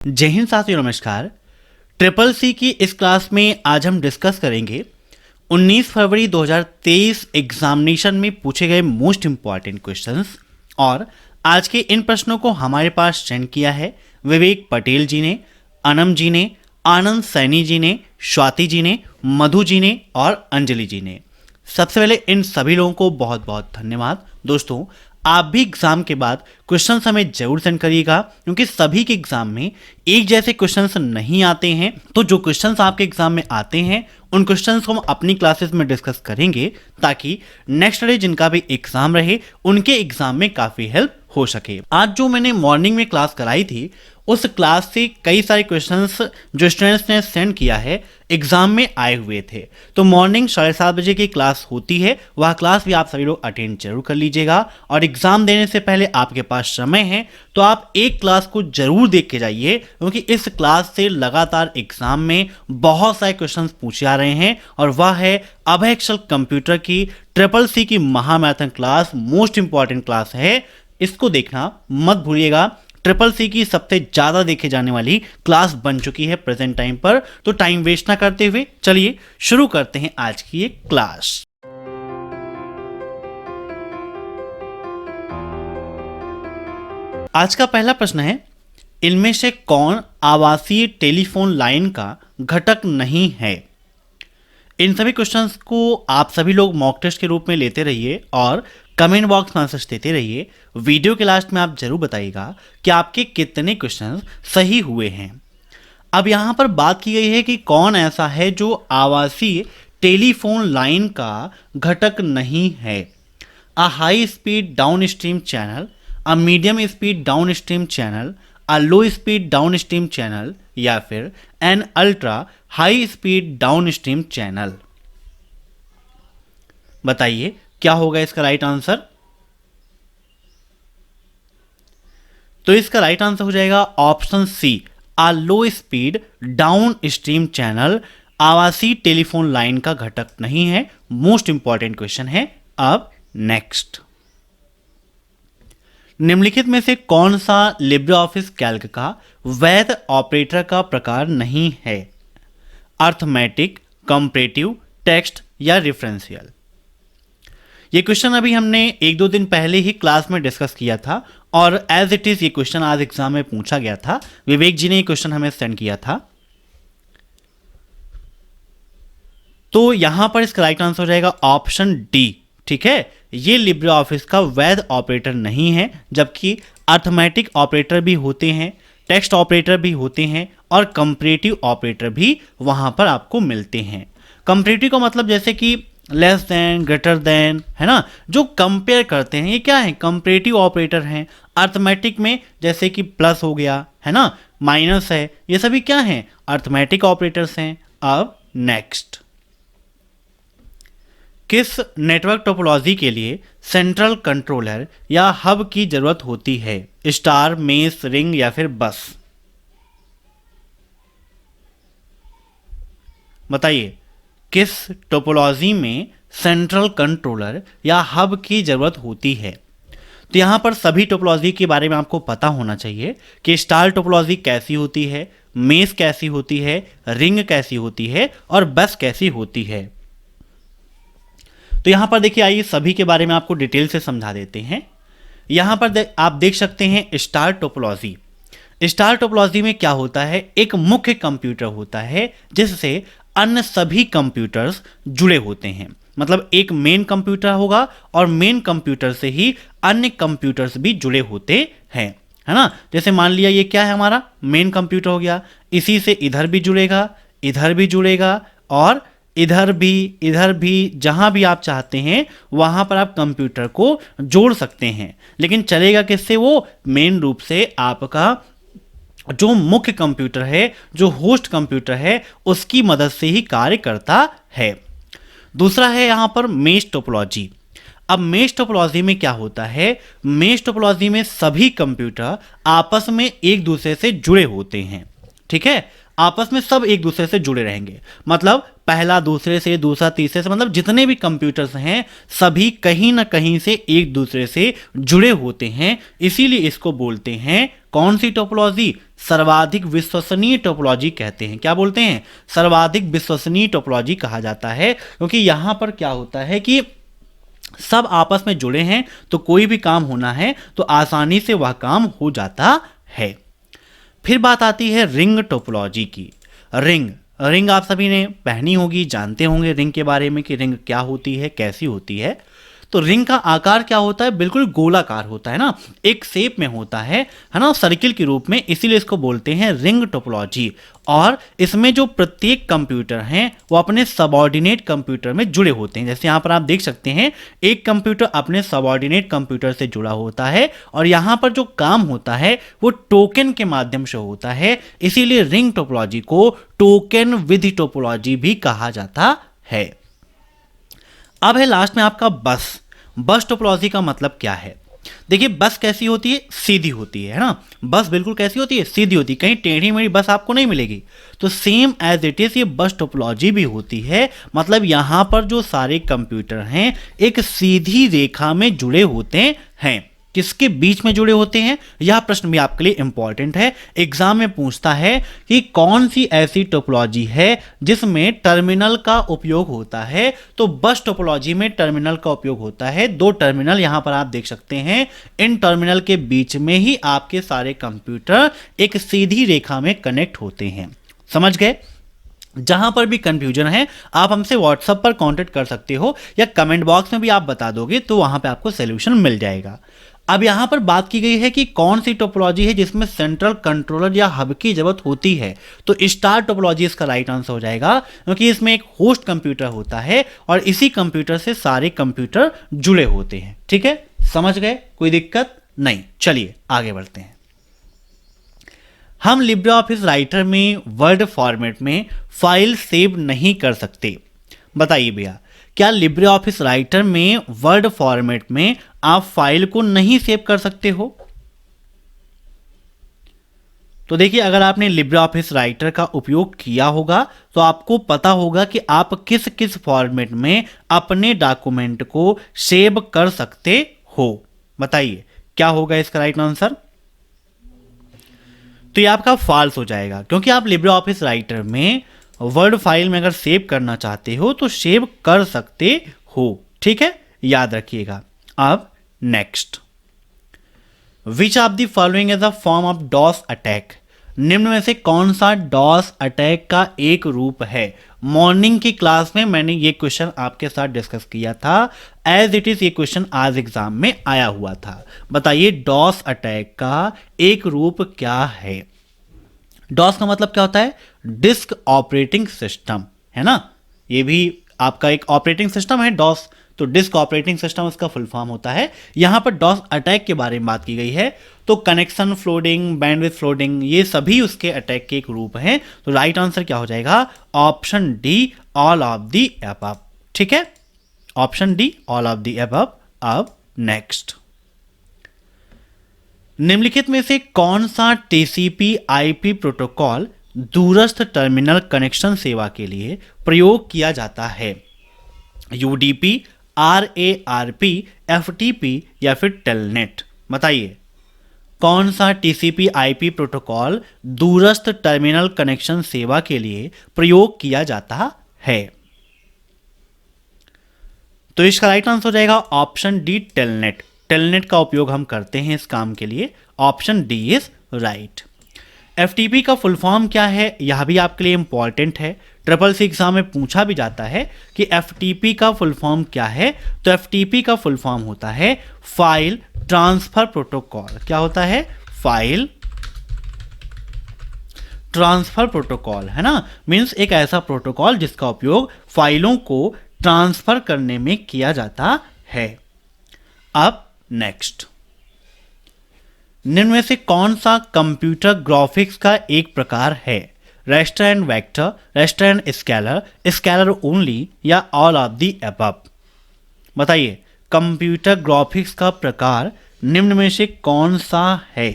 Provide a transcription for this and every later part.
जय हिंद साथियों, नमस्कार। ट्रिपल सी की इस क्लास में आज हम डिस्कस करेंगे 19 फरवरी 2023 एग्जामिनेशन में पूछे गए मोस्ट इंपॉर्टेंट क्वेश्चंस। और आज के इन प्रश्नों को हमारे पास सेंड किया है विवेक पटेल जी ने, अनम जी ने, आनंद सैनी जी ने, स्वाति जी ने, मधु जी ने और अंजलि जी ने। सबसे पहले इन सभी लोगों को बहुत बहुत धन्यवाद। दोस्तों, आप भी एग्जाम के बाद क्वेश्चंस हमें जरूर सेंड करिएगा, क्योंकि सभी के एग्जाम में एक जैसे क्वेश्चंस नहीं आते हैं। तो जो क्वेश्चंस आपके एग्जाम में आते हैं उन क्वेश्चंस को हम अपनी क्लासेस में डिस्कस करेंगे, ताकि नेक्स्ट डे जिनका भी एग्जाम रहे उनके एग्जाम में काफ़ी हेल्प हो सके। आज जो मैंने मॉर्निंग में क्लास कराई थी उस क्लास से कई सारे क्वेश्चंस जो स्टूडेंट्स ने सेंड किया है एग्जाम में आए हुए थे। तो मॉर्निंग 7:30 बजे की क्लास होती है, वह क्लास भी आप सभी लोग अटेंड जरूर कर लीजिएगा। और एग्जाम देने से पहले आपके पास समय है तो आप एक क्लास को जरूर देख के जाइए, क्योंकि इस क्लास से लगातार एग्जाम में बहुत सारे क्वेश्चंस पूछे आ रहे हैं। और वह है अभय एक्सेल कंप्यूटर की ट्रिपल सी की महामैथन क्लास, मोस्ट इंपॉर्टेंट क्लास है। इसको देखना मत भूलिएगा। ट्रिपल सी की सबसे ज़्यादा देखे जाने वाली क्लास बन चुकी है प्रेजेंट टाइम पर। तो टाइम वेस्ट ना करते हुए चलिए शुरू करते हैं आज की ये क्लास। आज का पहला प्रश्न है, इनमें से कौन आवासीय टेलीफोन लाइन का घटक नहीं है? इन सभी क्वेश्चंस को आप सभी लोग मॉक टेस्ट के रूप में लेते रहिए और कमेंट बॉक्स में आंसर्स देते रहिए। वीडियो के लास्ट में आप जरूर बताइएगा कि आपके कितने क्वेश्चंस सही हुए हैं। अब यहाँ पर बात की गई है कि कौन ऐसा है जो आवासीय टेलीफोन लाइन का घटक नहीं है। A high speed downstream channel, a medium speed downstream channel, a low speed downstream channel, या फिर an ultra high speed downstream channel. बताइए क्या होगा इसका राइट आंसर? तो इसका राइट आंसर हो जाएगा option C, a low speed downstream channel आवासीय टेलीफोन लाइन का घटक नहीं है। मोस्ट इंपॉर्टेंट क्वेश्चन है। अब नेक्स्ट, निम्नलिखित में से कौन सा लिब्रे ऑफिस कैल्क का वैध ऑपरेटर का प्रकार नहीं है? अर्थमेटिक, कंपैरेटिव, टेक्स्ट या रेफरेंशियल। ये क्वेश्चन अभी हमने 1-2 दिन पहले ही क्लास में डिस्कस किया था और एज इट इज ये क्वेश्चन आज एग्जाम में पूछा गया था। विवेक जी ने ये क्वेश्चन हमें सेंड किया था। तो यहां पर इसका राइट आंसर हो जाएगा ऑप्शन डी। ठीक है, ये लिब्रे ऑफिस का वैध ऑपरेटर नहीं है, जबकि अर्थमेटिक ऑपरेटर भी होते हैं, टेक्स्ट ऑपरेटर भी होते हैं और कंपैरेटिव ऑपरेटर भी वहां पर आपको मिलते हैं। कंपैरेटिव का मतलब जैसे कि लेस देन, ग्रेटर देन, है ना, जो कंपेयर करते हैं, ये क्या है? कंपैरेटिव ऑपरेटर हैं। अर्थमेटिक में जैसे कि प्लस हो गया, है ना, माइनस है, ये सभी क्या हैं? अर्थमेटिक ऑपरेटर्स हैं। अब नेक्स्ट, किस नेटवर्क टोपोलॉजी के लिए सेंट्रल कंट्रोलर या हब की जरूरत होती है? स्टार, मेस, रिंग या फिर बस? बताइए किस टोपोलॉजी में सेंट्रल कंट्रोलर या हब की जरूरत होती है? तो यहाँ पर सभी टोपोलॉजी के बारे में आपको पता होना चाहिए कि स्टार टोपोलॉजी कैसी होती है, मेस कैसी होती है, रिंग कैसी होती है और बस कैसी होती है। तो यहाँ पर देखिए, आइए सभी के बारे में आपको डिटेल से समझा देते हैं। यहाँ पर आप देख सकते हैं स्टार टोपोलॉजी। स्टार टोपोलॉजी में क्या होता है? एक मुख्य कंप्यूटर होता है जिससे अन्य सभी कंप्यूटर्स जुड़े होते हैं। मतलब एक मेन कंप्यूटर होगा और मेन कंप्यूटर से ही अन्य कंप्यूटर्स भी जुड़े होते हैं, है ना। जैसे मान लिया ये क्या है, हमारा मेन कंप्यूटर हो गया, इसी से इधर भी जुड़ेगा, इधर भी जुड़ेगा और इधर भी, जहां भी आप चाहते हैं वहां पर आप कंप्यूटर को जोड़ सकते हैं। लेकिन चलेगा किससे? वो मेन रूप से आपका जो मुख्य कंप्यूटर है, जो होस्ट कंप्यूटर है, उसकी मदद से ही कार्य करता है। दूसरा है यहां पर मेश टोपोलॉजी। अब मेश टोपोलॉजी में क्या होता है? मेश टोपोलॉजी में सभी कंप्यूटर आपस में एक दूसरे से जुड़े होते हैं। ठीक है, आपस में सब एक दूसरे से जुड़े रहेंगे। मतलब पहला दूसरे से, दूसरा तीसरे से, मतलब जितने भी कंप्यूटर्स हैं सभी कहीं ना कहीं से एक दूसरे से जुड़े होते हैं। इसीलिए इसको बोलते हैं कौन सी टोपोलॉजी? सर्वाधिक विश्वसनीय टोपोलॉजी कहते हैं। क्या बोलते हैं? सर्वाधिक विश्वसनीय टोपोलॉजी कहा जाता है, क्योंकि यहां पर क्या होता है कि सब आपस में जुड़े हैं, तो कोई भी काम होना है तो आसानी से वह काम हो जाता है। फिर बात आती है रिंग टोपोलॉजी की। रिंग आप सभी ने पहनी होगी, जानते होंगे रिंग के बारे में कि रिंग क्या होती है, कैसी होती है। तो रिंग का आकार क्या होता है? बिल्कुल गोलाकार होता है ना, एक शेप में होता है ना, सर्किल के रूप में, इसीलिए इसको बोलते हैं रिंग टोपोलॉजी। और इसमें जो प्रत्येक कंप्यूटर हैं वो अपने सबऑर्डिनेट कंप्यूटर में जुड़े होते हैं। जैसे यहाँ पर आप देख सकते हैं, एक कंप्यूटर अपने सबऑर्डिनेट कंप्यूटर से जुड़ा होता है और यहाँ पर जो काम होता है वो टोकन के माध्यम से होता है, इसीलिए रिंग टोपोलॉजी को टोकन विधि टोपोलॉजी भी कहा जाता है। अब है लास्ट में आपका बस टोपोलॉजी का मतलब क्या है? देखिए, बस कैसी होती है? सीधी होती है ना। बस बिल्कुल कैसी होती है? सीधी होती है, कहीं टेढ़ी मेढ़ी बस आपको नहीं मिलेगी। तो सेम एज इट इज ये बस टोपोलॉजी भी होती है, मतलब यहां पर जो सारे कंप्यूटर हैं एक सीधी रेखा में जुड़े होते हैं। किसके बीच में जुड़े होते हैं? यह प्रश्न भी आपके लिए इंपॉर्टेंट है। एग्जाम में पूछता है कि कौन सी ऐसी टोपोलॉजी है जिसमें टर्मिनल का उपयोग होता है। तो बस टोपोलॉजी में टर्मिनल का उपयोग होता है। 2 टर्मिनल यहां पर आप देख सकते हैं, इन टर्मिनल के बीच में ही आपके सारे कंप्यूटर एक सीधी रेखा में कनेक्ट होते हैं। समझ गए? जहां पर भी कंफ्यूजन है आप हमसे व्हाट्सएप पर कांटेक्ट कर सकते हो, या कमेंट बॉक्स में भी आप बता दोगे तो वहां पे आपको सॉल्यूशन मिल जाएगा। अब यहां पर बात की गई है कि कौन सी टोपोलॉजी है जिसमें सेंट्रल कंट्रोलर या हब की जरूरत होती है। तो स्टार टोपोलॉजी इसका राइट आंसर हो जाएगा, क्योंकि इसमें एक होस्ट कंप्यूटर होता है और इसी कंप्यूटर से सारे कंप्यूटर जुड़े होते हैं। ठीक है, समझ गए? कोई दिक्कत नहीं। चलिए आगे बढ़ते हैं। हम लिब्रे ऑफिस राइटर में वर्ड फॉर्मेट में फाइल सेव नहीं कर सकते। बताइए भैया, क्या लिब्रे ऑफिस राइटर में वर्ड फॉर्मेट में आप फाइल को नहीं सेव कर सकते हो? तो देखिए, अगर आपने लिब्रे ऑफिस राइटर का उपयोग किया होगा तो आपको पता होगा कि आप किस किस फॉर्मेट में अपने डॉक्यूमेंट को सेव कर सकते हो। बताइए क्या होगा इसका राइट आंसर? तो ये आपका फॉल्स हो जाएगा, क्योंकि आप लिब्रे ऑफिस राइटर में वर्ड फाइल में अगर सेव करना चाहते हो तो सेव कर सकते हो। ठीक है, याद रखिएगा। अब next, which of the following is a form of DoS attack? निम्न में से कौन सा डॉस अटैक का एक रूप है? मॉर्निंग की क्लास में मैंने ये क्वेश्चन आपके साथ डिस्कस किया था, एज इट इज ये क्वेश्चन आज एग्जाम में आया हुआ था। बताइए डॉस अटैक का एक रूप क्या है? डॉस का मतलब क्या होता है? डिस्क ऑपरेटिंग सिस्टम, है ना। ये भी आपका एक ऑपरेटिंग सिस्टम है डॉस, तो डिस्क ऑपरेटिंग सिस्टम इसका फुल फॉर्म होता है। यहां पर डॉस अटैक के बारे में बात की गई है, तो कनेक्शन फ्लोडिंग, बैंडविड्थ फ्लोडिंग, ये सभी उसके अटैक के एक रूप हैं। तो राइट आंसर क्या हो जाएगा? Option D, all of the above. ठीक है, option D, all of the above. अब नेक्स्ट, निम्नलिखित में से कौन सा टीसीपी आईपी प्रोटोकॉल दूरस्थ टर्मिनल कनेक्शन सेवा के लिए प्रयोग किया जाता है? यूडीपी, आरएआरपी, एफटीपी या फिर टेलनेट? बताइए कौन सा टीसीपी आईपी प्रोटोकॉल दूरस्थ टर्मिनल कनेक्शन सेवा के लिए प्रयोग किया जाता है? तो इसका राइट आंसर हो जाएगा ऑप्शन डी, टेलनेट। टेलनेट का उपयोग हम करते हैं इस काम के लिए। Option D is right. FTP का फुल फॉर्म क्या है? यह भी आपके लिए इंपॉर्टेंट है, ट्रिपल सी एग्जाम में पूछा भी जाता है कि एफटीपी का फुल फॉर्म क्या है। तो एफटीपी का फुल फॉर्म होता है फाइल ट्रांसफर प्रोटोकॉल। क्या होता है? फाइल ट्रांसफर प्रोटोकॉल, है ना। मीन्स एक ऐसा प्रोटोकॉल जिसका उपयोग फाइलों को ट्रांसफर करने में किया जाता है। अब नेक्स्ट, निम्न में से कौन सा कंप्यूटर ग्राफिक्स का एक प्रकार है? Raster and vector, raster and scalar, scalar only या ऑल ऑफ द अबव? बताइए कंप्यूटर ग्राफिक्स का प्रकार निम्न में से कौन सा है?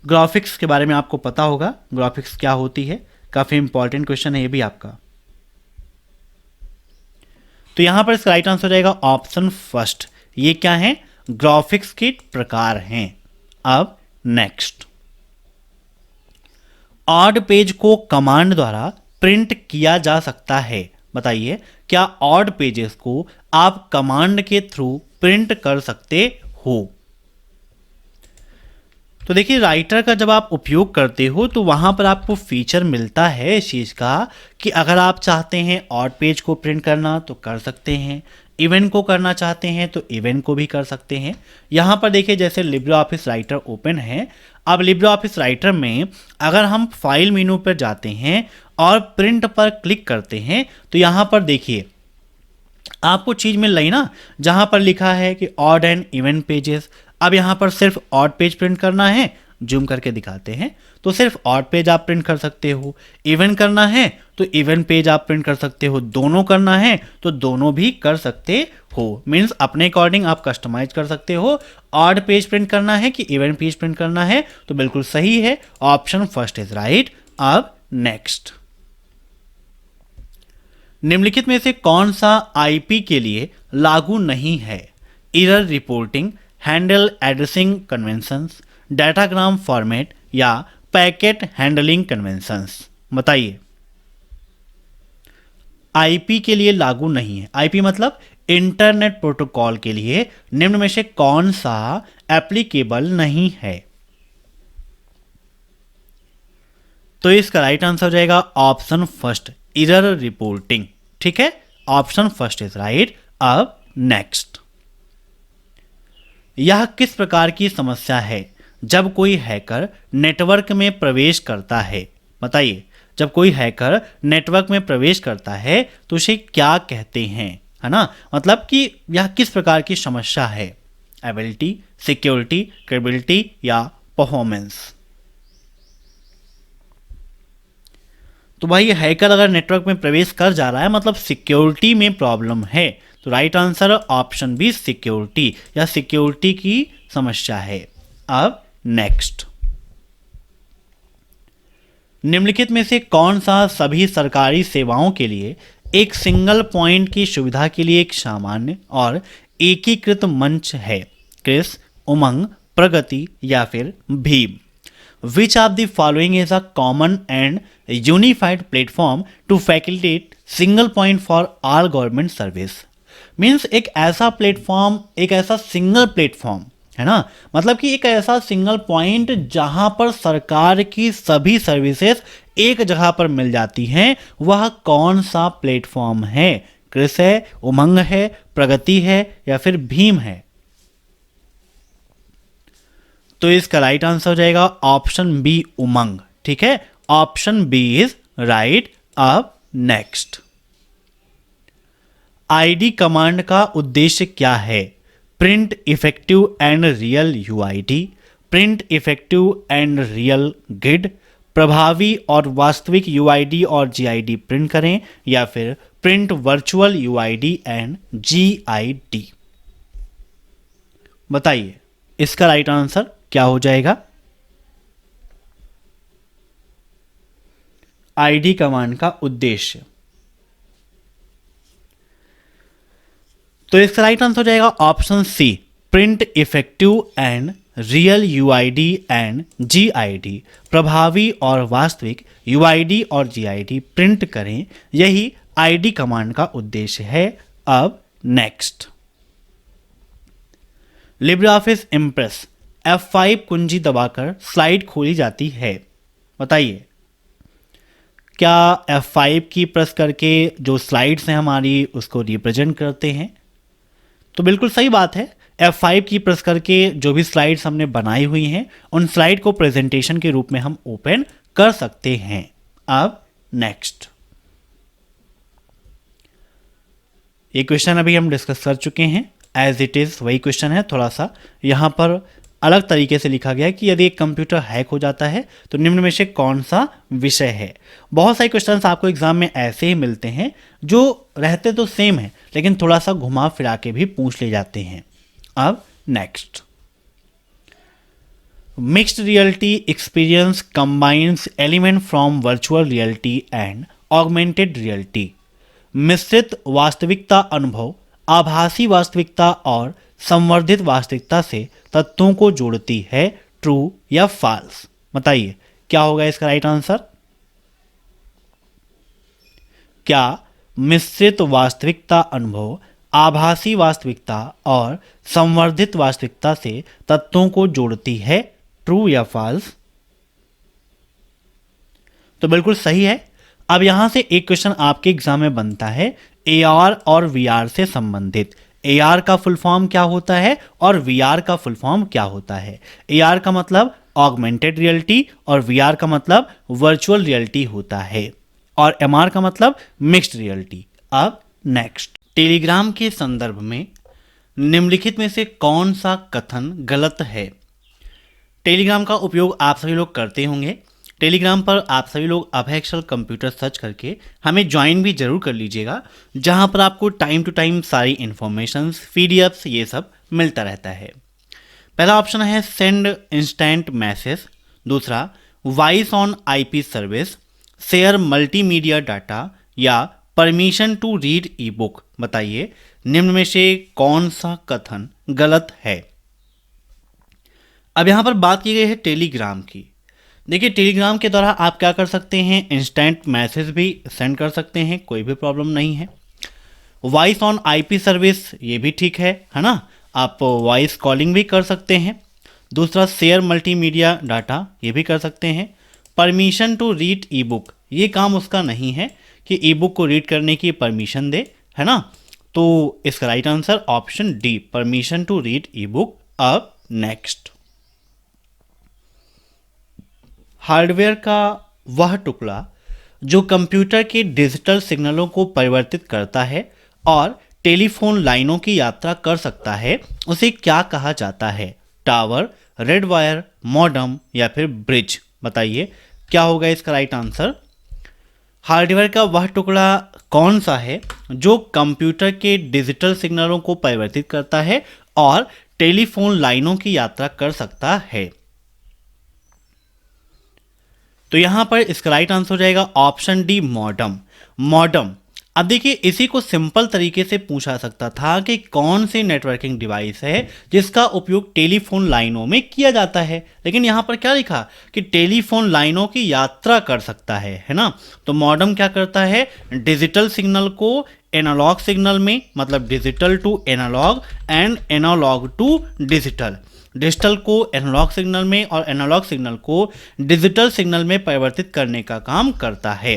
ग्राफिक्स के बारे में आपको पता होगा, ग्राफिक्स क्या होती है, काफी इंपॉर्टेंट क्वेश्चन है ये भी आपका। तो यहां पर इसका राइट आंसर रहेगा ऑप्शन फर्स्ट। ये क्या है? ग्राफिक्स के प्रकार हैं। अब नेक्स्ट, ऑड पेज को कमांड द्वारा प्रिंट किया जा सकता है। बताइए, क्या ऑड पेजेस को आप कमांड के थ्रू प्रिंट कर सकते हो? तो देखिए, राइटर का जब आप उपयोग करते हो तो वहां पर आपको फीचर मिलता है इस चीज़ का कि अगर आप चाहते हैं ऑड पेज को प्रिंट करना तो कर सकते हैं, इवेंट को करना चाहते हैं तो इवेंट को भी कर सकते हैं। यहाँ पर देखिए, जैसे लिब्रे ऑफिस राइटर ओपन है, अब लिब्रे ऑफिस राइटर में अगर हम फाइल मेनू पर जाते हैं और प्रिंट पर क्लिक करते हैं तो यहाँ पर देखिए आपको चीज़ मिल रही ना, जहाँ पर लिखा है कि ऑड एंड इवेंट पेजेस। अब यहाँ पर सिर्फ ऑड पेज प्रिंट करना है, जूम करके दिखाते हैं तो सिर्फ ऑड पेज आप प्रिंट कर सकते हो, इवेंट करना है तो इवेंट पेज आप प्रिंट कर सकते हो, दोनों करना है तो दोनों भी कर सकते हो। मीन्स अपने अकॉर्डिंग आप कस्टमाइज कर सकते हो। ऑड पेज प्रिंट करना है कि इवेंट पेज प्रिंट करना है, तो बिल्कुल सही है, ऑप्शन फर्स्ट इज राइट। अब नेक्स्ट, निम्नलिखित में से कौन सा आईपी के लिए लागू नहीं है? Error reporting, handle addressing conventions, datagram format या पैकेट हैंडलिंग कन्वेंशंस। बताइए, आईपी के लिए लागू नहीं है। आईपी मतलब इंटरनेट प्रोटोकॉल के लिए निम्न में से कौन सा एप्लीकेबल नहीं है? तो इसका राइट आंसर हो जाएगा ऑप्शन फर्स्ट, एरर रिपोर्टिंग। ठीक है, ऑप्शन फर्स्ट इज राइट। अब नेक्स्ट, यह किस प्रकार की समस्या है जब कोई हैकर नेटवर्क में प्रवेश करता है? बताइए, जब कोई हैकर नेटवर्क में प्रवेश करता है तो उसे क्या कहते हैं, है ना? मतलब कि यह किस प्रकार की समस्या है? एबिलिटी, सिक्योरिटी, क्रेडिबिलिटी या परफॉर्मेंस? तो भाई, हैकर अगर नेटवर्क में प्रवेश कर जा रहा है मतलब सिक्योरिटी में प्रॉब्लम है, तो right answer option B, security या सिक्योरिटी की समस्या है। अब नेक्स्ट, निम्नलिखित में से कौन सा सभी सरकारी सेवाओं के लिए एक सिंगल पॉइंट की सुविधा के लिए एक सामान्य और एकीकृत मंच है? क्रिस, उमंग, प्रगति या फिर Bhim? Which of the following is a common and unified platform to facilitate single point for all government service? Means एक ऐसा प्लेटफॉर्म, एक ऐसा सिंगल प्लेटफॉर्म, है ना? मतलब कि एक ऐसा सिंगल पॉइंट जहां पर सरकार की सभी सर्विसेज एक जगह पर मिल जाती हैं, वह कौन सा प्लेटफॉर्म है? क्रिस है, उमंग है, प्रगति है या फिर भीम है? तो इसका राइट आंसर हो जाएगा ऑप्शन बी, उमंग। ठीक है, ऑप्शन बी इज राइट। अब नेक्स्ट, आईडी कमांड का उद्देश्य क्या है? Print effective and real UID, print effective and real GID, प्रभावी और वास्तविक यूआईडी और जीआईडी प्रिंट करें या फिर print virtual UID and GID? बताइए, इसका राइट आंसर क्या हो जाएगा? आईडी कमांड का उद्देश्य, तो इसका राइट आंसर हो जाएगा option C, print effective and real UID and GID, प्रभावी और वास्तविक यूआईडी और जीआईडी प्रिंट करें, यही आईडी कमांड का उद्देश्य है। अब next, Libre office impress F5 कुंजी दबाकर स्लाइड खोली जाती है। बताइए, क्या F5 की प्रेस करके जो स्लाइड्स हैं हमारी उसको रिप्रेजेंट करते हैं? तो बिल्कुल सही बात है, F5 की प्रेस करके जो भी स्लाइड्स हमने बनाई हुई हैं उन स्लाइड को प्रेजेंटेशन के रूप में हम ओपन कर सकते हैं। अब नेक्स्ट, ये क्वेश्चन अभी हम डिस्कस कर चुके हैं, एज इट इज़ वही क्वेश्चन है, थोड़ा सा यहाँ पर अलग तरीके से लिखा गया है कि यदि एक कंप्यूटर हैक हो जाता है तो निम्न में से कौन सा विषय है? बहुत सारे क्वेश्चंस आपको एग्जाम में ऐसे ही मिलते हैं जो रहते तो सेम है लेकिन थोड़ा सा घुमा फिरा के भी पूछ ले जाते हैं। अब next, mixed reality experience combines element from virtual reality and augmented reality. मिश्रित वास्तविकता अनुभव आभासी वास्तविकता और संवर्धित वास्तविकता से तत्वों को जोड़ती है। ट्रू या फॉल्स? बताइए क्या होगा इसका राइट आंसर। क्या मिश्रित वास्तविकता अनुभव आभासी वास्तविकता और संवर्धित वास्तविकता से तत्वों को जोड़ती है? ट्रू या फॉल्स? तो बिल्कुल सही है। अब यहां से एक क्वेश्चन आपके एग्जाम में बनता है AR और VR से संबंधित। AR का फुल फॉर्म क्या होता है और VR का फुल फॉर्म क्या होता है? AR का मतलब ऑगमेंटेड रियलिटी और VR का मतलब वर्चुअल रियलिटी होता है, और MR का मतलब मिक्स्ड रियलिटी। अब नेक्स्ट, टेलीग्राम के संदर्भ में निम्नलिखित में से कौन सा कथन गलत है? टेलीग्राम का उपयोग आप सभी लोग करते होंगे। टेलीग्राम पर आप सभी लोग अभय एक्सेल कंप्यूटर सर्च करके हमें ज्वाइन भी जरूर कर लीजिएगा, जहां पर आपको टाइम टू टाइम सारी इंफॉर्मेशंस, पीडीएफ्स ये सब मिलता रहता है। पहला ऑप्शन है सेंड इंस्टेंट मैसेज, दूसरा voice on IP service, share multimedia data या permission to read E book. बताइए निम्न में से कौन सा कथन गलत है? अब यहां पर बात की गई है टेलीग्राम की। देखिए टेलीग्राम के द्वारा आप क्या कर सकते हैं, इंस्टेंट मैसेज भी सेंड कर सकते हैं, कोई भी प्रॉब्लम नहीं है। वॉइस ऑन आईपी सर्विस ये भी ठीक है ना, आप वॉइस कॉलिंग भी कर सकते हैं। दूसरा शेयर मल्टीमीडिया डाटा ये भी कर सकते हैं। Permission to read E book ये काम उसका नहीं है कि ई बुक को रीड करने की परमिशन दे, है ना। तो इसका right answer option D, permission to read E book. अब नेक्स्ट, हार्डवेयर का वह टुकड़ा जो कंप्यूटर के डिजिटल सिग्नलों को परिवर्तित करता है और टेलीफोन लाइनों की यात्रा कर सकता है, उसे क्या कहा जाता है? टावर, रेड वायर, मॉडम या फिर ब्रिज। बताइए क्या होगा इसका राइट आंसर। हार्डवेयर का वह टुकड़ा कौन सा है जो कंप्यूटर के डिजिटल सिग्नलों को परिवर्तित करता है और टेलीफोन लाइनों की यात्रा कर सकता है? तो यहां पर इसका राइट आंसर हो जाएगा ऑप्शन डी, मॉडम। मॉडम, अब देखिए इसी को सिंपल तरीके से पूछा सकता था कि कौन सी नेटवर्किंग डिवाइस है जिसका उपयोग टेलीफोन लाइनों में किया जाता है, लेकिन यहां पर क्या लिखा कि टेलीफोन लाइनों की यात्रा कर सकता है ना। तो मॉडम क्या करता है, डिजिटल सिग्नल को एनालॉग सिग्नल में, मतलब digital to analog and analog to digital, digital को एनालॉग सिग्नल में और एनालॉग सिग्नल को डिजिटल सिग्नल में परिवर्तित करने का काम करता है।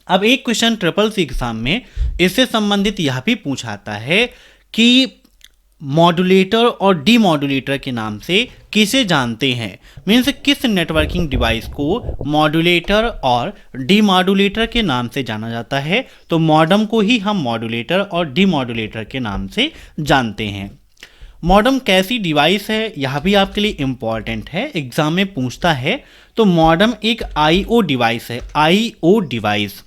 अब एक क्वेश्चन ट्रिपल सी एग्जाम में इससे संबंधित यह भी पूछाता है कि मॉड्यूलेटर और डीमॉड्यूलेटर के नाम से किसे जानते हैं, मीन्स किस नेटवर्किंग डिवाइस को मॉड्यूलेटर और डीमॉड्यूलेटर के नाम से जाना जाता है। तो मॉडम को ही हम मॉड्यूलेटर और डीमॉड्यूलेटर के नाम से जानते हैं। मॉडम कैसी डिवाइस है यह भी आपके लिए इंपॉर्टेंट है, एग्जाम में पूछता है। तो मॉडम एक आईओ डिवाइस है, आईओ डिवाइस।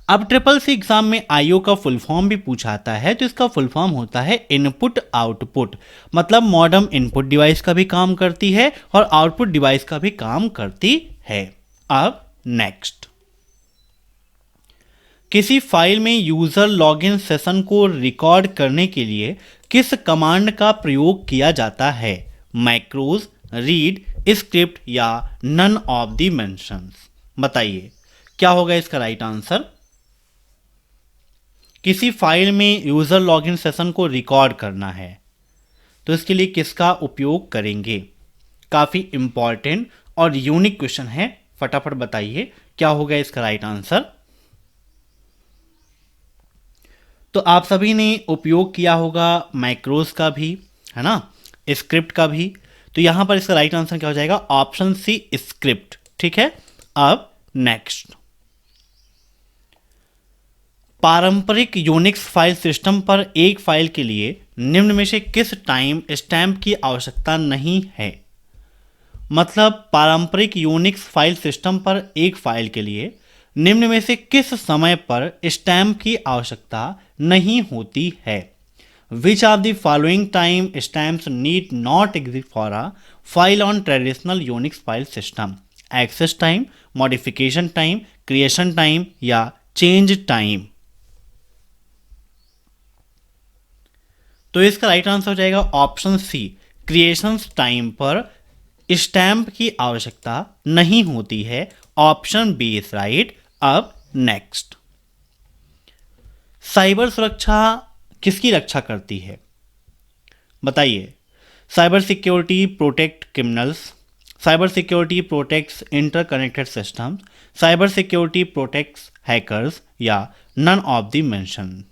अब ट्रिपल सी एग्जाम में आईओ का फुल फॉर्म भी पूछाता है, तो इसका फुल फॉर्म होता है इनपुट आउटपुट, मतलब मॉडम इनपुट डिवाइस का भी काम करती है और आउटपुट डिवाइस का भी काम करती है। अब नेक्स्ट, किसी फाइल में यूजर लॉगिन सेशन को रिकॉर्ड करने के लिए किस कमांड का प्रयोग किया जाता है? मैक्रोज, रीड, स्क्रिप्ट या नन ऑफ द मेंशंस। बताइए क्या होगा इसका राइट आंसर। किसी फाइल में यूजर लॉगिन सेशन को रिकॉर्ड करना है तो इसके लिए किसका उपयोग करेंगे? काफी इंपॉर्टेंट और यूनिक क्वेश्चन है, फटाफट बताइए क्या होगा इसका राइट आंसर। तो आप सभी ने उपयोग किया होगा मैक्रोज का भी, है ना, स्क्रिप्ट का भी। तो यहां पर इसका राइट आंसर क्या हो जाएगा? Option C, script. ठीक है। अब नेक्स्ट, पारंपरिक यूनिक्स फाइल सिस्टम पर एक फाइल के लिए निम्न में से किस टाइम स्टैम्प की आवश्यकता नहीं है? मतलब पारंपरिक यूनिक्स फाइल सिस्टम पर एक फाइल के लिए निम्न में से किस समय पर स्टैम्प की आवश्यकता नहीं होती है? Which of the following time stamps need not exist for a file on traditional Unix file system? Access time, modification time, creation time या चेंज टाइम। तो इसका राइट आंसर हो जाएगा ऑप्शन सी, क्रिएशन टाइम पर stamp की आवश्यकता नहीं होती है। Option B is right. अब नेक्स्ट, साइबर सुरक्षा किसकी रक्षा करती है? बताइए। Cyber security protect criminals, cyber security protects interconnected systems, cyber security protects hackers, या नन ऑफ द मेंशन?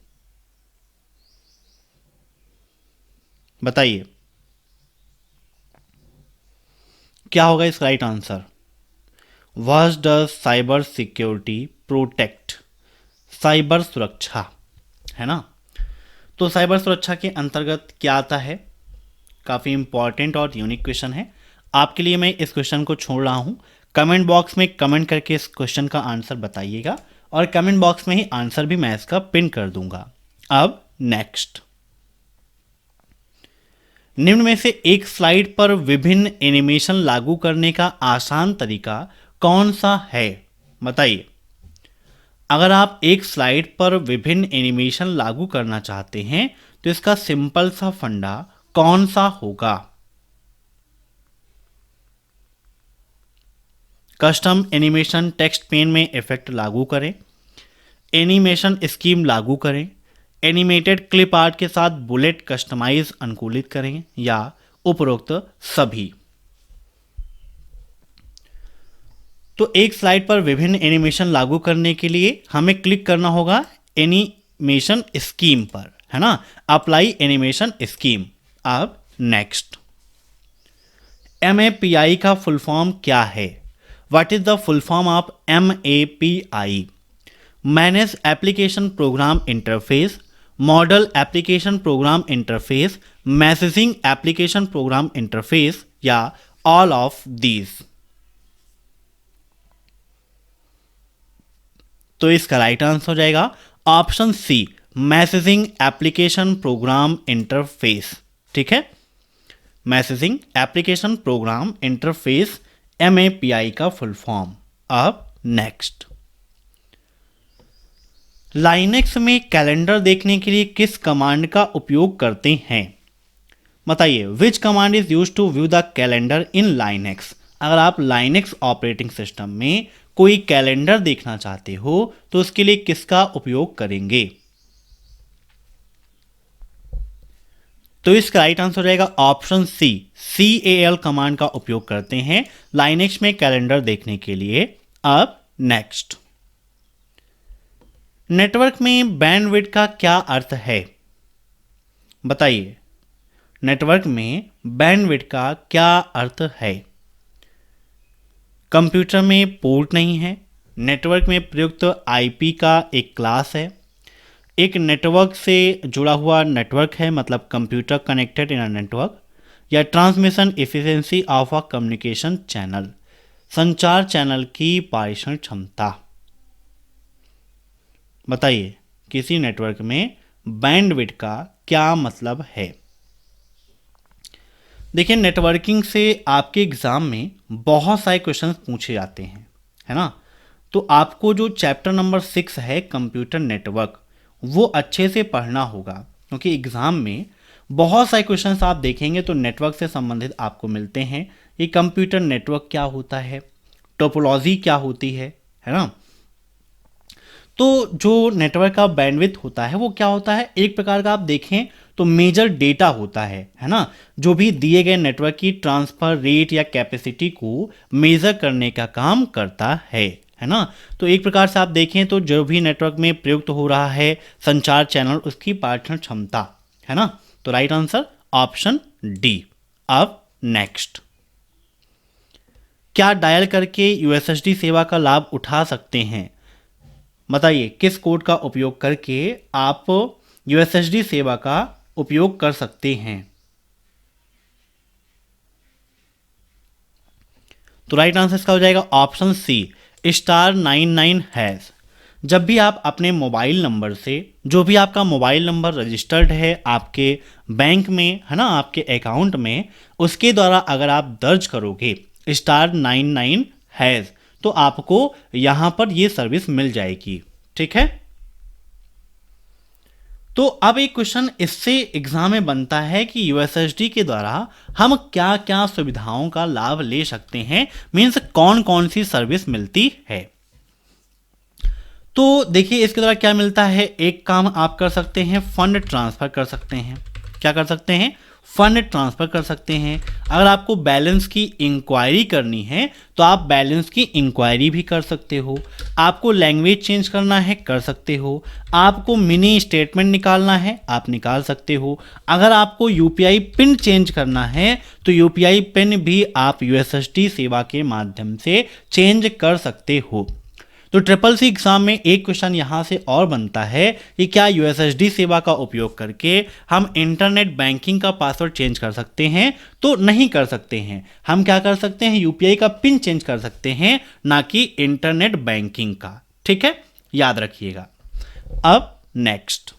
बताइए क्या होगा इसका right answer? What does cyber security protect? Cyber सुरक्षा, है ना। तो साइबर सुरक्षा के अंतर्गत क्या आता है? काफ़ी इंपॉर्टेंट और यूनिक क्वेश्चन है। आपके लिए मैं इस क्वेश्चन को छोड़ रहा हूँ। कमेंट बॉक्स में कमेंट करके इस क्वेश्चन का आंसर बताइएगा और कमेंट बॉक्स में ही आंसर भी मैं इसका पिन कर दूंगा। अब नेक्स्ट, निम्न में से एक स्लाइड पर विभिन्न एनिमेशन लागू करने का आसान तरीका कौन सा है? बताइए। अगर आप एक स्लाइड पर विभिन्न एनिमेशन लागू करना चाहते हैं तो इसका सिंपल सा फंडा कौन सा होगा? कस्टम एनिमेशन टेक्स्ट पेन में इफेक्ट लागू करें, एनिमेशन स्कीम लागू करें, एनिमेटेड क्लिप आर्ट के साथ बुलेट कस्टमाइज अनुकूलित करें, या उपरोक्त सभी? तो एक स्लाइड पर विभिन्न एनिमेशन लागू करने के लिए हमें क्लिक करना होगा एनिमेशन स्कीम पर, है ना। Apply animation scheme. अब नेक्स्ट, MAPI का फुल फॉर्म क्या है? What is the full form of MAPI? Manage application program interface, model application program interface, messaging application program interface, या ऑल ऑफ दीज? तो इसका राइट आंसर हो जाएगा option C, messaging application program interface. ठीक है, messaging application program interface MAPI का full form. अब next, Linux में कैलेंडर देखने के लिए किस कमांड का उपयोग करते हैं? बताइए। Which command is use to view the calendar in Linux? अगर आप लाइनेक्स ऑपरेटिंग सिस्टम में कोई कैलेंडर देखना चाहते हो तो उसके लिए किसका उपयोग करेंगे? तो इसका राइट आंसर हो जाएगा ऑप्शन सी, CAL कमांड का उपयोग करते हैं लाइनेक्स में कैलेंडर देखने के लिए। अब नेक्स्ट, नेटवर्क में बैंडविड्थ का क्या अर्थ है? बताइए। नेटवर्क में बैंडविड्थ का क्या अर्थ है? कंप्यूटर में पोर्ट नहीं है, नेटवर्क में प्रयुक्त IP का एक क्लास है, एक नेटवर्क से जुड़ा हुआ नेटवर्क है, मतलब computer connected in a network, या transmission efficiency of a communication channel, संचार चैनल की पारेषण क्षमता। बताइए किसी नेटवर्क में बैंडविड्थ का क्या मतलब है? देखिए, नेटवर्किंग से आपके एग्जाम में बहुत सारे क्वेश्चंस पूछे जाते हैं, है ना। तो आपको जो चैप्टर नंबर 6 है कंप्यूटर नेटवर्क, वो अच्छे से पढ़ना होगा, क्योंकि एग्जाम में बहुत सारे क्वेश्चंस आप देखेंगे तो नेटवर्क से संबंधित आपको मिलते हैं। ये कंप्यूटर नेटवर्क क्या होता है, टोपोलॉजी क्या होती है ना। तो जो नेटवर्क का बैंडविड्थ होता है वो क्या होता है? एक प्रकार का आप देखें तो मेजर डेटा होता है ना, जो भी दिए गए नेटवर्क की ट्रांसफर रेट या कैपेसिटी को मेजर करने का काम करता है ना। तो एक प्रकार से आप देखें तो जो भी नेटवर्क में प्रयुक्त हो रहा है संचार चैनल, उसकी पारेषण क्षमता, है ना। तो राइट आंसर ऑप्शन डी। अब नेक्स्ट, क्या डायल करके यूएसएसडी सेवा का लाभ उठा सकते हैं? बताइए किस कोड का उपयोग करके आप यूएसएसडी सेवा का उपयोग कर सकते हैं? तो राइट आंसर इसका हो जाएगा ऑप्शन सी, *99#। जब भी आप अपने मोबाइल नंबर से, जो भी आपका मोबाइल नंबर रजिस्टर्ड है आपके बैंक में, है ना, आपके अकाउंट में, उसके द्वारा अगर आप दर्ज करोगे *99#, तो आपको यहां पर ये सर्विस मिल जाएगी। ठीक है, तो अब एक क्वेश्चन इससे एग्जाम में बनता है कि यूएसएसडी के द्वारा हम क्या क्या सुविधाओं का लाभ ले सकते हैं, मीन्स कौन कौन सी सर्विस मिलती है। तो देखिए इसके द्वारा क्या मिलता है, एक काम आप कर सकते हैं, फंड ट्रांसफर कर सकते हैं। क्या कर सकते हैं, फंड ट्रांसफर कर सकते हैं। अगर आपको बैलेंस की इंक्वायरी करनी है तो आप बैलेंस की इंक्वायरी भी कर सकते हो। आपको लैंग्वेज चेंज करना है, कर सकते हो। आपको मिनी स्टेटमेंट निकालना है, आप निकाल सकते हो। अगर आपको यूपीआई पिन चेंज करना है तो यूपीआई पिन भी आप यूएसएसडी सेवा के माध्यम से चेंज कर सकते हो। तो ट्रिपल सी एग्जाम में एक क्वेश्चन यहां से और बनता है कि क्या यूएसएसडी सेवा का उपयोग करके हम इंटरनेट बैंकिंग का पासवर्ड चेंज कर सकते हैं? तो नहीं कर सकते हैं। हम क्या कर सकते हैं, यूपीआई का पिन चेंज कर सकते हैं, ना कि इंटरनेट बैंकिंग का। ठीक है, याद रखिएगा। अब नेक्स्ट,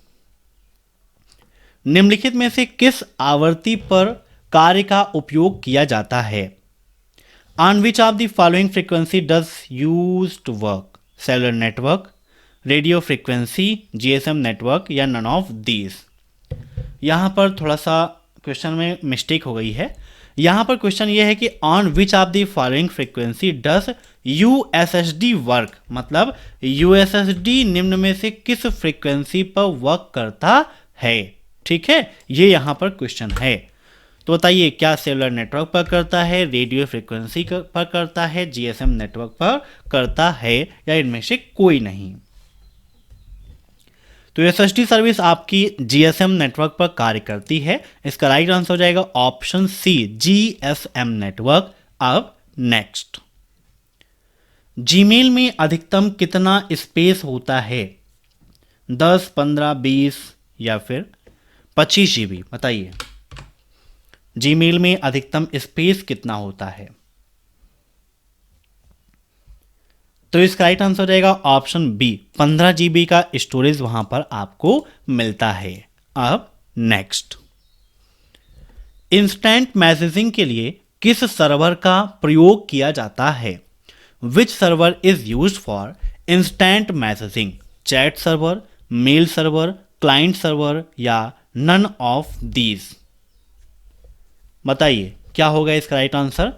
निम्नलिखित में से किस आवृत्ति पर कार्य का उपयोग किया जाता है? On which of the following frequency does used work? Cellular network, radio frequency, GSM network या नन ऑफ दीज। यहां पर थोड़ा सा क्वेश्चन में मिस्टेक हो गई है। यहां पर क्वेश्चन ये है कि on which of the following frequency does USSD work, मतलब यूएसएसडी निम्न में से किस फ्रीक्वेंसी पर वर्क करता है। ठीक है, ये यहां पर क्वेश्चन है। तो बताइए, क्या सेलुलर नेटवर्क पर करता है, रेडियो फ्रीक्वेंसी पर करता है, जीएसएम नेटवर्क पर करता है, या इनमें से कोई नहीं? तो यूएसएसडी सर्विस आपकी जीएसएम नेटवर्क पर कार्य करती है। इसका राइट आंसर हो जाएगा ऑप्शन सी, जीएसएम नेटवर्क। अब नेक्स्ट, जीमेल में अधिकतम कितना स्पेस होता है? 10, 15, 20 या फिर 25 GB? बताइए, जीमेल में अधिकतम स्पेस कितना होता है? तो इसका राइट आंसर हो जाएगा ऑप्शन बी, 15 GB का स्टोरेज वहां पर आपको मिलता है। अब नेक्स्ट, इंस्टेंट मैसेजिंग के लिए किस सर्वर का प्रयोग किया जाता है? Which server is used for instant messaging? Chat server, mail server, client server या नन ऑफ दीज? बताइए क्या होगा इसका राइट आंसर।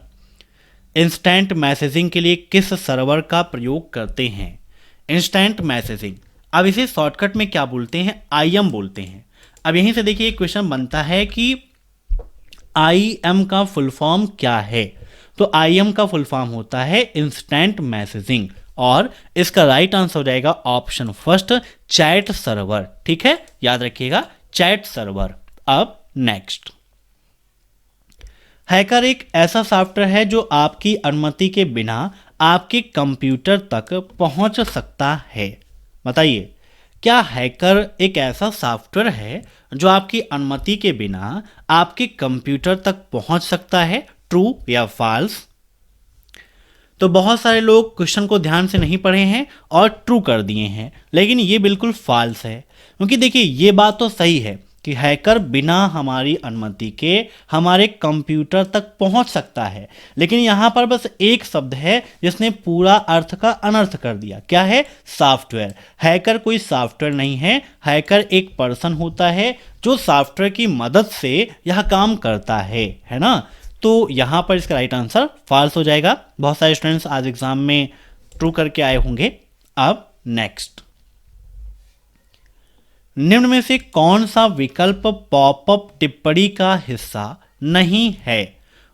इंस्टेंट मैसेजिंग के लिए किस सर्वर का प्रयोग करते हैं? इंस्टेंट मैसेजिंग, अब इसे शॉर्टकट में क्या बोलते हैं? आईएम बोलते हैं। अब यहीं से देखिए एक क्वेश्चन बनता है कि आईएम का फुल फॉर्म क्या है? तो आईएम का फुल फॉर्म होता है इंस्टेंट मैसेजिंग, और इसका राइट आंसर हो जाएगा ऑप्शन फर्स्ट, चैट सर्वर। ठीक है, याद रखिएगा, चैट सर्वर। अब नेक्स्ट, हैकर एक ऐसा सॉफ्टवेयर है जो आपकी अनुमति के बिना आपके कंप्यूटर तक पहुंच सकता है। बताइए, क्या हैकर एक ऐसा सॉफ्टवेयर है जो आपकी अनुमति के बिना आपके कंप्यूटर तक पहुंच सकता है? ट्रू या फॉल्स? तो बहुत सारे लोग क्वेश्चन को ध्यान से नहीं पढ़े हैं और ट्रू कर दिए हैं, लेकिन ये बिल्कुल फॉल्स है। क्योंकि देखिए, ये बात तो सही है कि हैकर बिना हमारी अनुमति के हमारे कंप्यूटर तक पहुंच सकता है, लेकिन यहां पर बस एक शब्द है जिसने पूरा अर्थ का अनर्थ कर दिया। क्या है? सॉफ्टवेयर। हैकर कोई सॉफ्टवेयर नहीं है, हैकर एक पर्सन होता है जो सॉफ्टवेयर की मदद से यह काम करता है ना। तो यहां पर इसका राइट आंसर फॉल्स हो जाएगा। बहुत सारे स्टूडेंट्स आज एग्जाम में ट्रू करके आए होंगे। अब नेक्स्ट, निम्न में से कौन सा विकल्प पॉपअप टिप्पणी का हिस्सा नहीं है?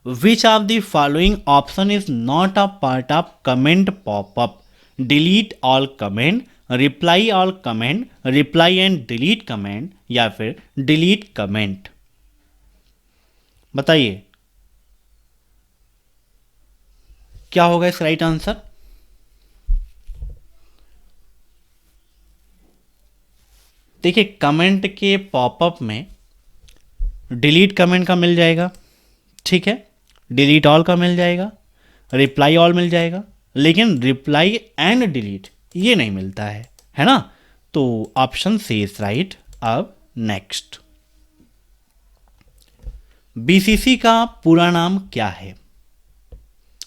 Which of the following option is not a part of comment popup? Delete all comment, reply all comment, reply and delete comment या फिर डिलीट कमेंट? बताइए क्या होगा इसका राइट आंसर। देखिए, कमेंट के पॉपअप में डिलीट कमेंट का मिल जाएगा, ठीक है, डिलीट ऑल का मिल जाएगा, रिप्लाई ऑल मिल जाएगा, लेकिन रिप्लाई एंड डिलीट ये नहीं मिलता है ना। तो ऑप्शन सी इज राइट। अब नेक्स्ट, बीसीसी का पूरा नाम क्या है?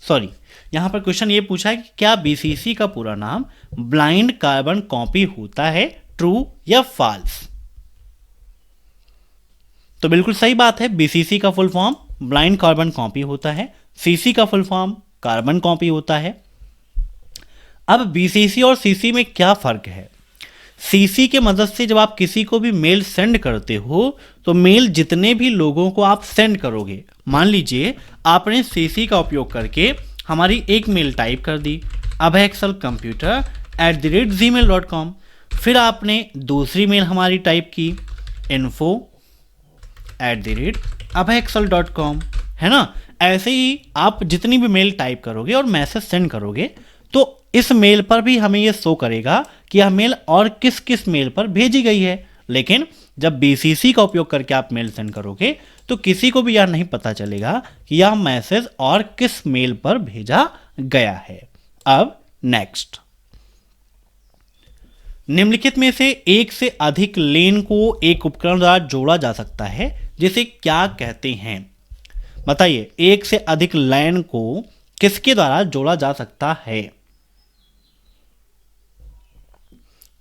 सॉरी, यहां पर क्वेश्चन ये पूछा है कि क्या बीसीसी का पूरा नाम ब्लाइंड कार्बन कॉपी होता है? ट्रू या फॉल्स? तो बिल्कुल सही बात है, बीसीसी का full form blind carbon copy होता है, सीसी का फुल फॉर्म कार्बन कॉपी होता है। अब बीसीसी और सीसी में क्या फ़र्क है? सीसी के मदद से जब आप किसी को भी मेल सेंड करते हो तो मेल जितने भी लोगों को आप सेंड करोगे, मान लीजिए आपने सीसी का उपयोग करके हमारी एक मेल टाइप कर दी abhexcelcomputer@gmail.com, फिर आपने दूसरी मेल हमारी टाइप की info@abhexcel.com, है ना। ऐसे ही आप जितनी भी मेल टाइप करोगे और मैसेज सेंड करोगे तो इस मेल पर भी हमें ये शो करेगा कि यह मेल और किस किस मेल पर भेजी गई है। लेकिन जब बीसीसी का उपयोग करके आप मेल सेंड करोगे तो किसी को भी यह नहीं पता चलेगा कि यह मैसेज और किस मेल पर भेजा गया है। अब नेक्स्ट, निम्नलिखित में से एक से अधिक लेन को एक उपकरण द्वारा जोड़ा जा सकता है जिसे क्या कहते हैं? बताइए, एक से अधिक लाइन को किसके द्वारा जोड़ा जा सकता है?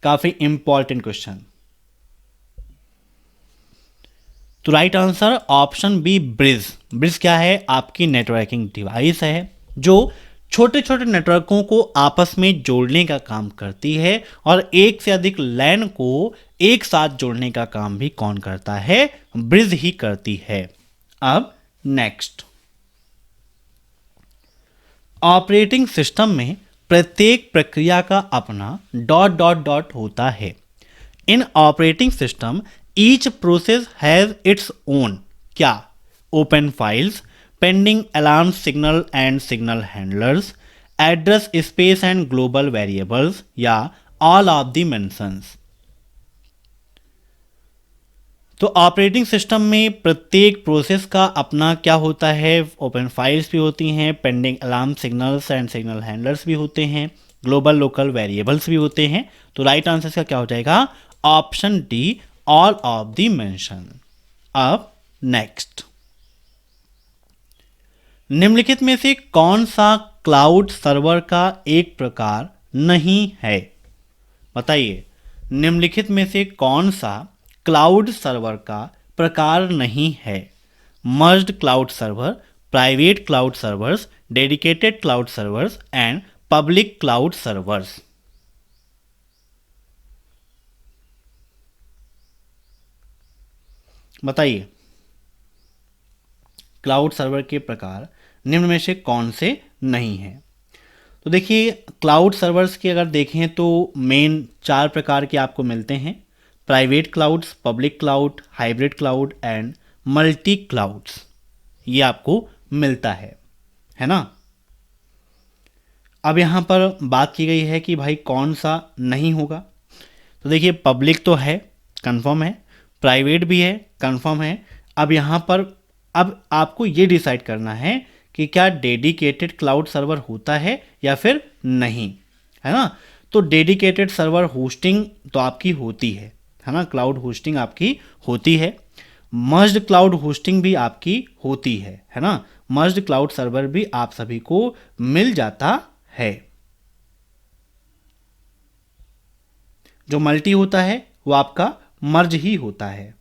काफी इंपॉर्टेंट क्वेश्चन। तो right answer option B, bridge. Bridge क्या है? आपकी नेटवर्किंग डिवाइस है जो छोटे छोटे नेटवर्कों को आपस में जोड़ने का काम करती है और एक से अधिक लैन को एक साथ जोड़ने का काम भी कौन करता है? ब्रिज ही करती है। अब नेक्स्ट, ऑपरेटिंग सिस्टम में प्रत्येक प्रक्रिया का अपना ... होता है। In operating system each process has its own क्या? Open files, pending alarm signal and signal handlers, address space and global variables या ऑल ऑफ द मेंशंस। तो ऑपरेटिंग सिस्टम में प्रत्येक प्रोसेस का अपना क्या होता है? ओपन फाइल्स भी होती हैं, pending alarm signals and signal handlers भी होते हैं, ग्लोबल लोकल वेरिएबल्स भी होते हैं। तो राइट आंसर का क्या हो जाएगा? Option D, all of the mention. अब नेक्स्ट, निम्नलिखित में से कौन सा क्लाउड सर्वर का एक प्रकार नहीं है? बताइए, निम्नलिखित में से कौन सा क्लाउड सर्वर का प्रकार नहीं है? Merged cloud server, private cloud servers, dedicated cloud servers and public cloud servers. बताइए, क्लाउड सर्वर के प्रकार निम्न में से कौन से नहीं है? तो देखिए, क्लाउड सर्वर्स की अगर देखें तो मेन 4 प्रकार के आपको मिलते हैं: private clouds, public cloud, hybrid cloud and multi clouds. ये आपको मिलता है ना। अब यहाँ पर बात की गई है कि भाई कौन सा नहीं होगा। तो देखिए, पब्लिक तो है, कंफर्म है, प्राइवेट भी है, कंफर्म है। अब यहाँ पर अब आपको ये डिसाइड करना है कि क्या डेडिकेटेड क्लाउड सर्वर होता है या फिर नहीं, है ना। तो डेडिकेटेड सर्वर होस्टिंग तो आपकी होती है ना, क्लाउड होस्टिंग आपकी होती है। मर्ज्ड क्लाउड होस्टिंग भी आपकी होती है ना। मर्ज्ड क्लाउड सर्वर भी आप सभी को मिल जाता है। जो मल्टी होता है वो आपका मर्ज ही होता है।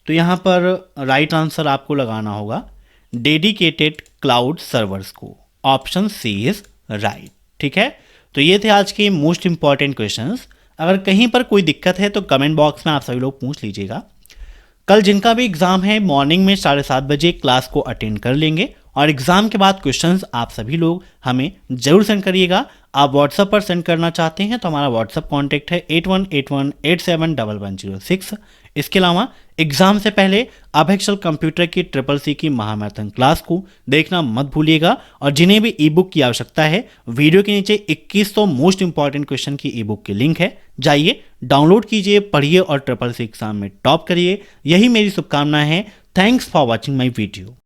तो यहां पर राइट आंसर आपको लगाना होगा डेडिकेटेड क्लाउड सर्वर्स को। Option C is right. ठीक है, तो ये थे आज के मोस्ट इंपॉर्टेंट क्वेश्चंस। अगर कहीं पर कोई दिक्कत है तो कमेंट बॉक्स में आप सभी लोग पूछ लीजिएगा। कल जिनका भी एग्जाम है मॉर्निंग में 7:30 बजे क्लास को अटेंड कर लेंगे और एग्जाम के बाद क्वेश्चंस आप सभी लोग हमें जरूर सेंड करिएगा। आप व्हाट्सएप पर सेंड करना चाहते हैं तो हमारा व्हाट्सएप कॉन्टैक्ट है 8181871106। इसके अलावा एग्जाम से पहले अभेक्सेल कंप्यूटर की CCC की महामैराथन क्लास को देखना मत भूलिएगा। और जिन्हें भी ई बुक की आवश्यकता है, वीडियो के नीचे 2100 मोस्ट इंपॉर्टेंट क्वेश्चन की ई बुक की लिंक है, जाइए डाउनलोड कीजिए, पढ़िए और CCC एग्जाम में टॉप करिए। यही मेरी शुभकामना है। Thanks for watching my video.